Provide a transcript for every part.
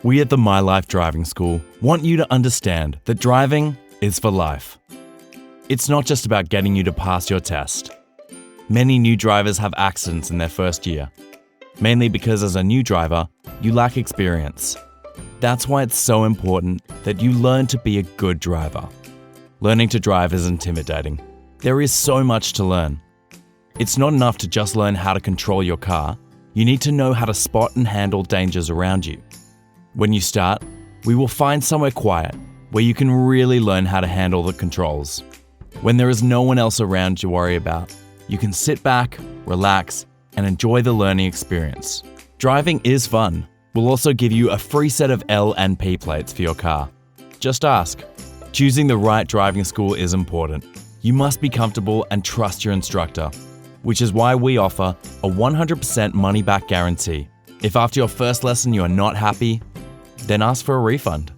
We at the My Life Driving School want you to understand that driving is for life. It's not just about getting you to pass your test. Many new drivers have accidents in their first year, mainly because as a new driver, you lack experience. That's why it's so important that you learn to be a good driver. Learning to drive is intimidating. There is so much to learn. It's not enough to just learn how to control your car. You need to know how to spot and handle dangers around you. When you start, we will find somewhere quiet where you can really learn how to handle the controls. When there is no one else around to worry about, you can sit back, relax, and enjoy the learning experience. Driving is fun. We'll also give you a free set of L and P plates for your car. Just ask. Choosing the right driving school is important. You must be comfortable and trust your instructor, which is why we offer a 100% money-back guarantee. If after your first lesson you are not happy, then ask for a refund.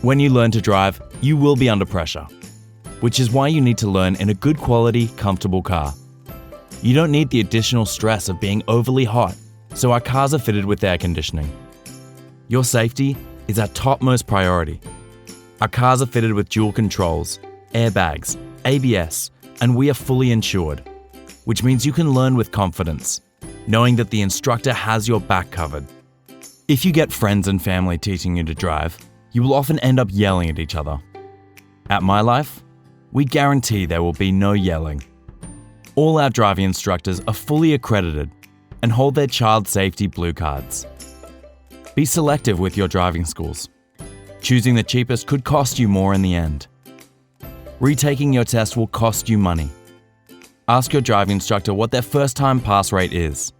When you learn to drive, you will be under pressure, which is why you need to learn in a good quality, comfortable car. You don't need the additional stress of being overly hot, so our cars are fitted with air conditioning. Your safety is our topmost priority. Our cars are fitted with dual controls, airbags, ABS, and we are fully insured, which means you can learn with confidence, knowing that the instructor has your back covered. If you get friends and family teaching you to drive, you will often end up yelling at each other. At My Life, we guarantee there will be no yelling. All our driving instructors are fully accredited and hold their child safety blue cards. Be selective with your driving schools. Choosing the cheapest could cost you more in the end. Retaking your test will cost you money. Ask your driving instructor what their first-time pass rate is.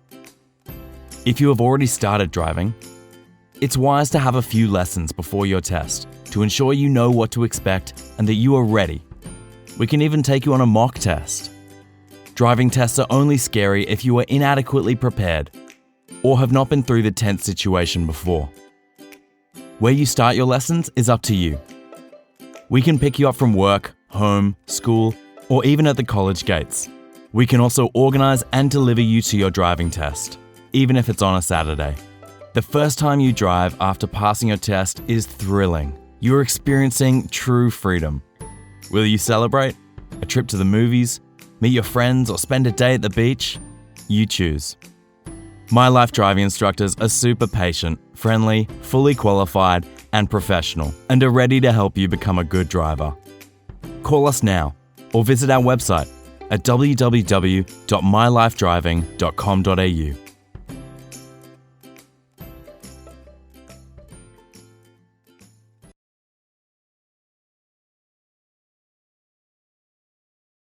If you have already started driving, it's wise to have a few lessons before your test to ensure you know what to expect and that you are ready. We can even take you on a mock test. Driving tests are only scary if you are inadequately prepared or have not been through the tense situation before. Where you start your lessons is up to you. We can pick you up from work, home, school, or even at the college gates. We can also organise and deliver you to your driving test, even if it's on a Saturday. The first time you drive after passing your test is thrilling. You are experiencing true freedom. Will you celebrate? A trip to the movies? Meet your friends or spend a day at the beach? You choose. My Life driving instructors are super patient, friendly, fully qualified, and professional, and are ready to help you become a good driver. Call us now or visit our website at www.mylifedriving.com.au.